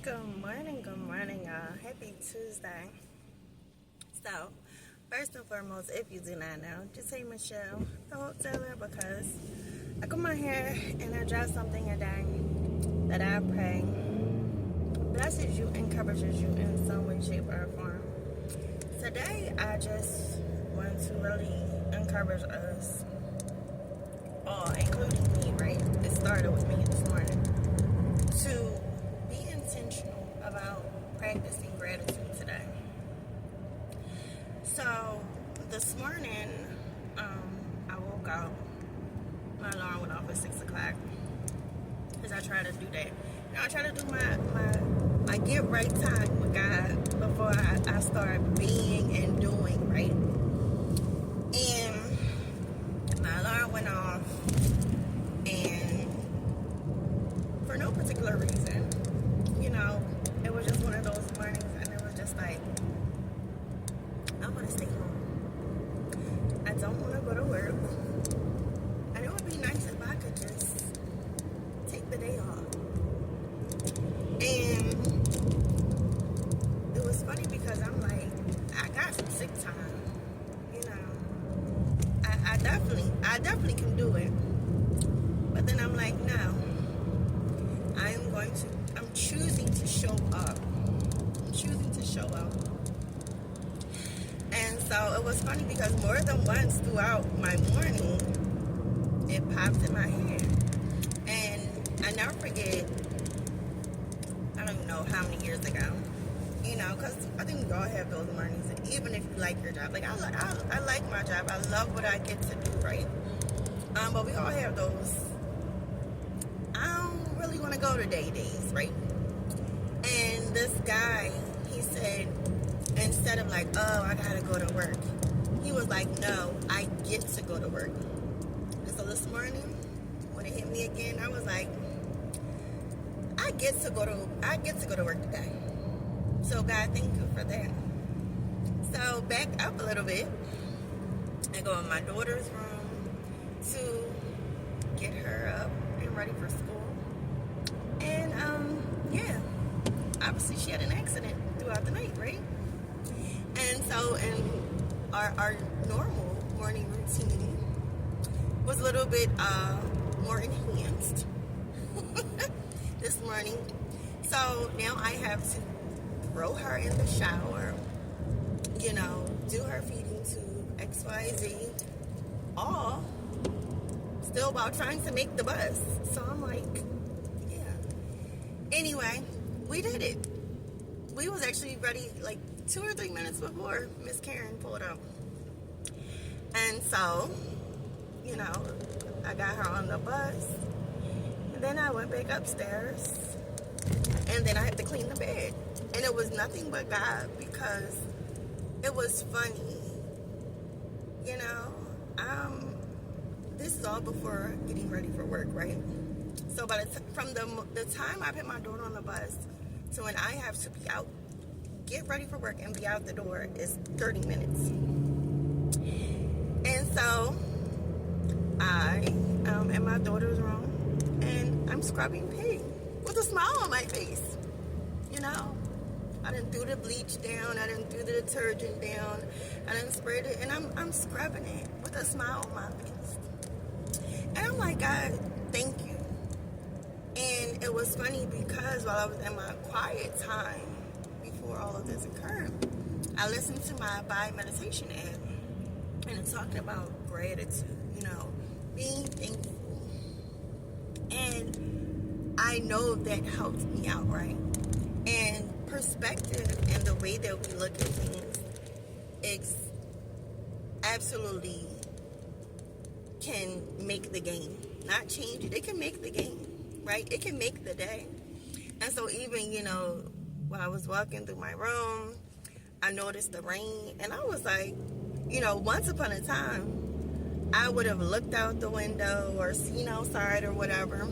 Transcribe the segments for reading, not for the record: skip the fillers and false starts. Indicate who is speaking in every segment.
Speaker 1: Good morning, y'all. Happy Tuesday. So, first and foremost, if you do not know, just say Michelle, the wholesaler, because I come out here and I drop something a day that I pray blesses you, encourages you in some way, shape, or form. Today, I just want to really encourage us all, including me, right? It started with me this morning, to be intentional about practicing gratitude today. So this morning, I woke up. My alarm went off at 6 o'clock because I try to do that. I try to do my get right time with God before I start being and doing right. And my alarm went off, and for no particular reason, it was just one of those mornings, and it was just like, I want to stay home. I don't want to go to work. And it would be nice if I could just take the day off. And it was funny because I'm like, I got some sick time. I definitely can do it. But then I'm like, no. I'm choosing to show up. I'm choosing to show up. And so it was funny because more than once throughout my morning, it popped in my head. And I never forget, I don't know how many years ago, because I think we all have those mornings, even if you like your job. Like, I like my job. I love what I get to do, right? But we all have those, I don't really want to go today days, right? And this guy, he said, instead of like, oh, I gotta go to work, he was like, no, I get to go to work. And so this morning, when it hit me again, I was like, I get to go to work today. So God, thank you for that. So back up a little bit, I go in my daughter's room to get her up and ready for school. And obviously she had an accident throughout the night, right? And so in our normal morning routine was a little bit more enhanced this morning. So now I have to throw her in the shower, do her feeding tube, XYZ, all still while trying to make the bus. So I'm like, yeah. Anyway, we did it. We was actually ready like 2 or 3 minutes before Miss Karen pulled up. And so, I got her on the bus. And then I went back upstairs. And then I had to clean the bed. And it was nothing but God, because it was funny. This is all before getting ready for work, right? So from the time I put my daughter on the bus to when I have to be out, get ready for work and be out the door is 30 minutes. And so I am in my daughter's room and I'm scrubbing pig with a smile on my face. I didn't do the bleach down, I didn't do the detergent down, I didn't spray it, and I'm scrubbing it with a smile on my face. And I'm like, God, thank you. And it was funny because while I was in my quiet time before all of this occurred, I listened to my Abide meditation app, and it's talking about gratitude, being thankful. And I know that helped me out, right? And perspective and the way that we look at things absolutely can make the game. Not change it. It can make the game, right? It can make the day. And so even, when I was walking through my room, I noticed the rain, and I was like, once upon a time, I would have looked out the window or seen outside or whatever,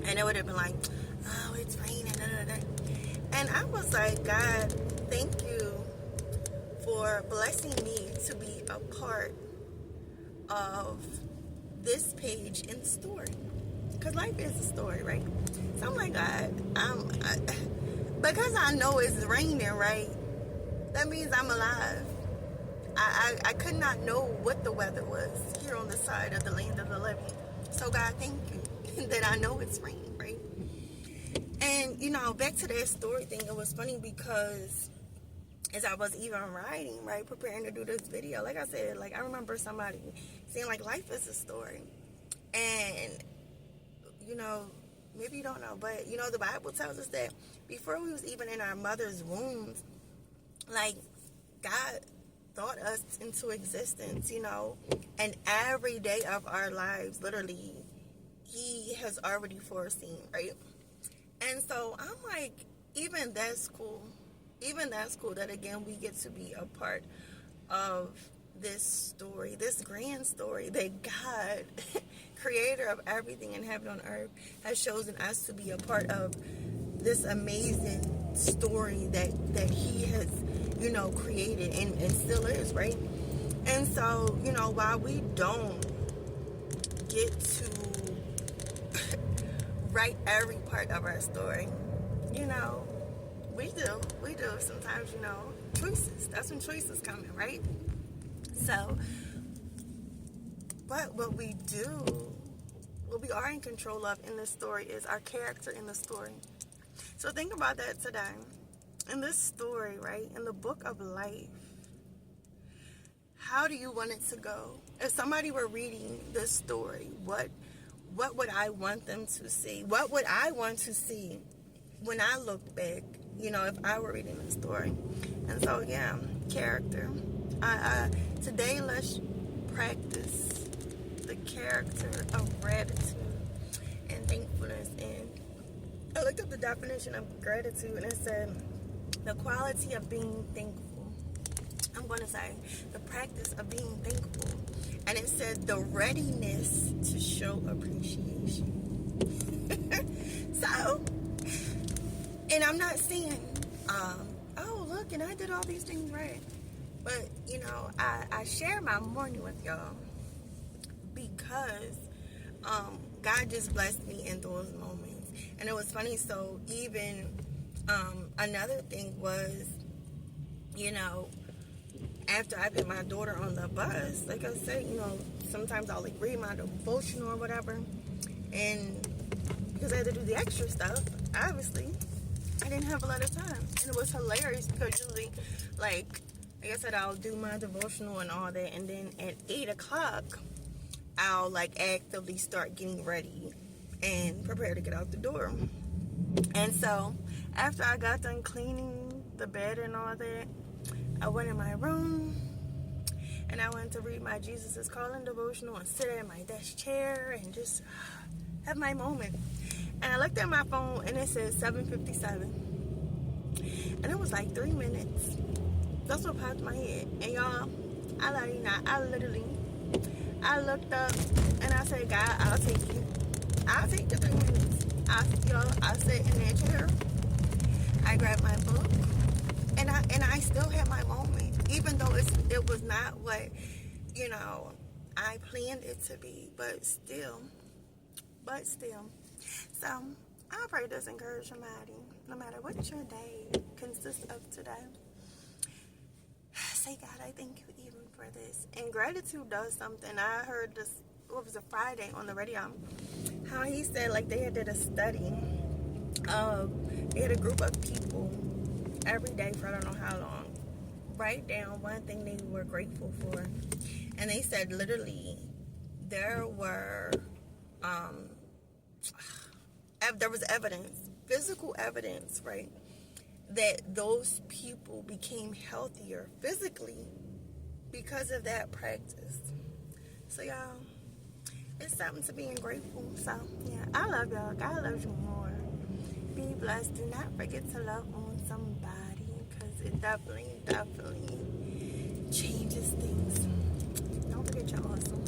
Speaker 1: and it would have been like, oh, it's raining, da, da, da. And I was like, God, thank you for blessing me to be a part of this page in the story. Because life is a story, right? So I'm like, God, because I know it's raining, right? That means I'm alive. I could not know what the weather was here on the side of the land of the living. So God, thank you that I know it's raining, right? And you know, back to that story thing, it was funny because as I was even writing, right, preparing to do this video, like I said, like I remember somebody saying like life is a story. And you know, maybe you don't know, but you know, the Bible tells us that before we was even in our mother's wombs, like God thought us into existence, you know, and every day of our lives, literally, he has already foreseen, right? And so I'm like, even that's cool. Even that's cool that again we get to be a part of this story, this grand story that God, creator of everything in heaven and on earth, has chosen us to be a part of this amazing story that he has, you know, created and still is, right? And so, you know, while we don't get to write every part of our story, you know, we do sometimes, you know, choices. That's when choices come in, right? So, but what we do, what we are in control of in this story is our character in the story. So think about that today. In this story, right, in the book of life, how do you want it to go? If somebody were reading this story, what would I want them to see? What would I want to see when I look back, you know, if I were reading the story? And so, yeah, character. Today, let's practice the character of gratitude and thankfulness. And I looked up the definition of gratitude, and it said the quality of being thankful. I'm going to say the practice of being thankful. And it said the readiness to show appreciation. So, and I'm not saying, oh, look, and I did all these things right. But, you know, I share my morning with y'all because God just blessed me in those moments. And it was funny. So even another thing was, you know, after I put my daughter on the bus, like I said, you know, sometimes I'll like read my devotional or whatever. And because I had to do the extra stuff, obviously, I didn't have a lot of time. And it was hilarious because usually, like I said, I'll do my devotional and all that. And then at 8 o'clock, I'll like actively start getting ready and prepare to get out the door. And so after I got done cleaning the bed and all that, I went in my room and I went to read my Jesus is Calling devotional and sit in my desk chair and just have my moment. And I looked at my phone and it said 7:57. And it was like 3 minutes. That's what popped in my head. And y'all, I lie you not, I looked up and I said, God, I'll take it. I'll take the 3 minutes. I sat in that chair. I grabbed my book. And I still had my moment, even though it was not what, you know, I planned it to be, but still. So I pray this encourage somebody, no matter what your day consists of today. Say, God, I thank you even for this. And gratitude does something. I heard this, what was it, Friday on the radio, how he said like they did a study of, they had a group of people every day for I don't know how long write down one thing they were grateful for. And they said literally there were there was evidence, physical evidence, right, that those people became healthier physically because of that practice. So y'all, it's something to being grateful. So yeah, I love y'all. God loves you more. Be blessed. Do not forget to love on somebody because it definitely changes things. Don't forget you're awesome.